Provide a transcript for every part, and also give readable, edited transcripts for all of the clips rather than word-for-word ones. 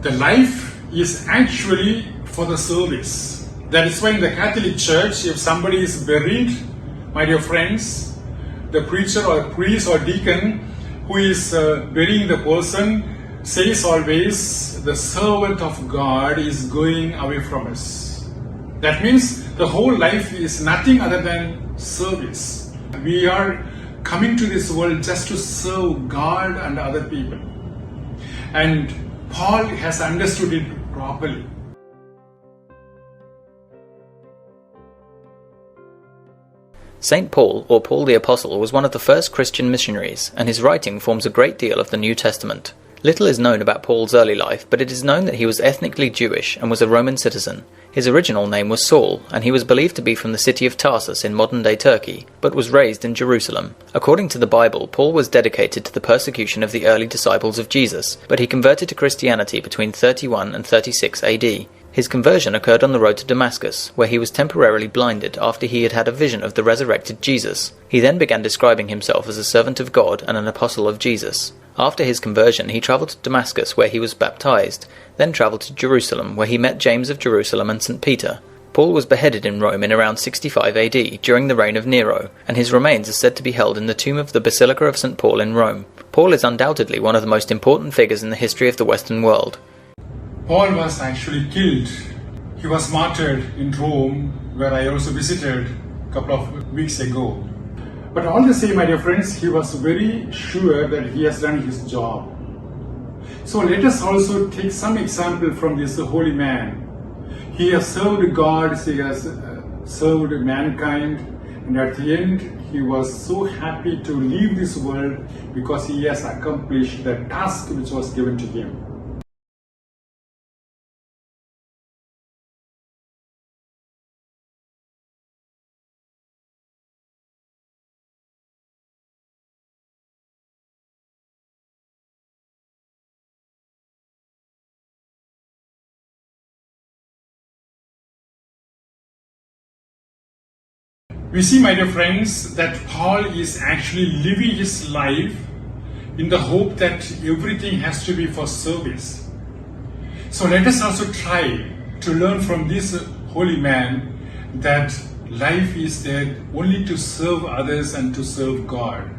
The life is actually for the service. That is why in the Catholic Church, if somebody is buried, my dear friends, the preacher or priest or deacon who is burying the person says always, the servant of God is going away from us. That means the whole life is nothing other than service. We are coming to this world just to serve God and other people. And Paul has understood it properly. St. Paul, or Paul the Apostle, was one of the first Christian missionaries, and his writing forms a great deal of the New Testament. Little is known about Paul's early life, but it is known that he was ethnically Jewish and was a Roman citizen. His original name was Saul, and he was believed to be from the city of Tarsus in modern-day Turkey, but was raised in Jerusalem. According to the Bible, Paul was dedicated to the persecution of the early disciples of Jesus, but he converted to Christianity between 31 and 36 AD. His conversion occurred on the road to Damascus, where he was temporarily blinded after he had had a vision of the resurrected Jesus. He then began describing himself as a servant of God and an apostle of Jesus. After his conversion, he travelled to Damascus, where he was baptized, then travelled to Jerusalem, where he met James of Jerusalem and St. Peter. Paul was beheaded in Rome in around 65 AD, during the reign of Nero, and his remains are said to be held in the tomb of the Basilica of St. Paul in Rome. Paul is undoubtedly one of the most important figures in the history of the Western world. Paul was actually killed. He was martyred in Rome, where I also visited a couple of weeks ago. But all the same, my dear friends, he was very sure that he has done his job. So let us also take some example from this holy man. He has served God, he has served mankind, and at the end, he was so happy to leave this world because he has accomplished the task which was given to him. We see, my dear friends, that Paul is actually living his life in the hope that everything has to be for service. So let us also try to learn from this holy man that life is there only to serve others and to serve God.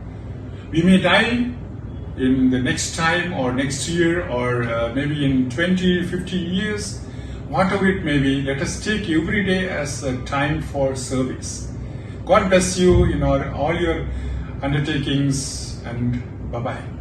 We may die in the next time or next year or maybe in 20, 50 years, whatever it may be, let us take every day as a time for service. God bless you in all your undertakings, and bye-bye.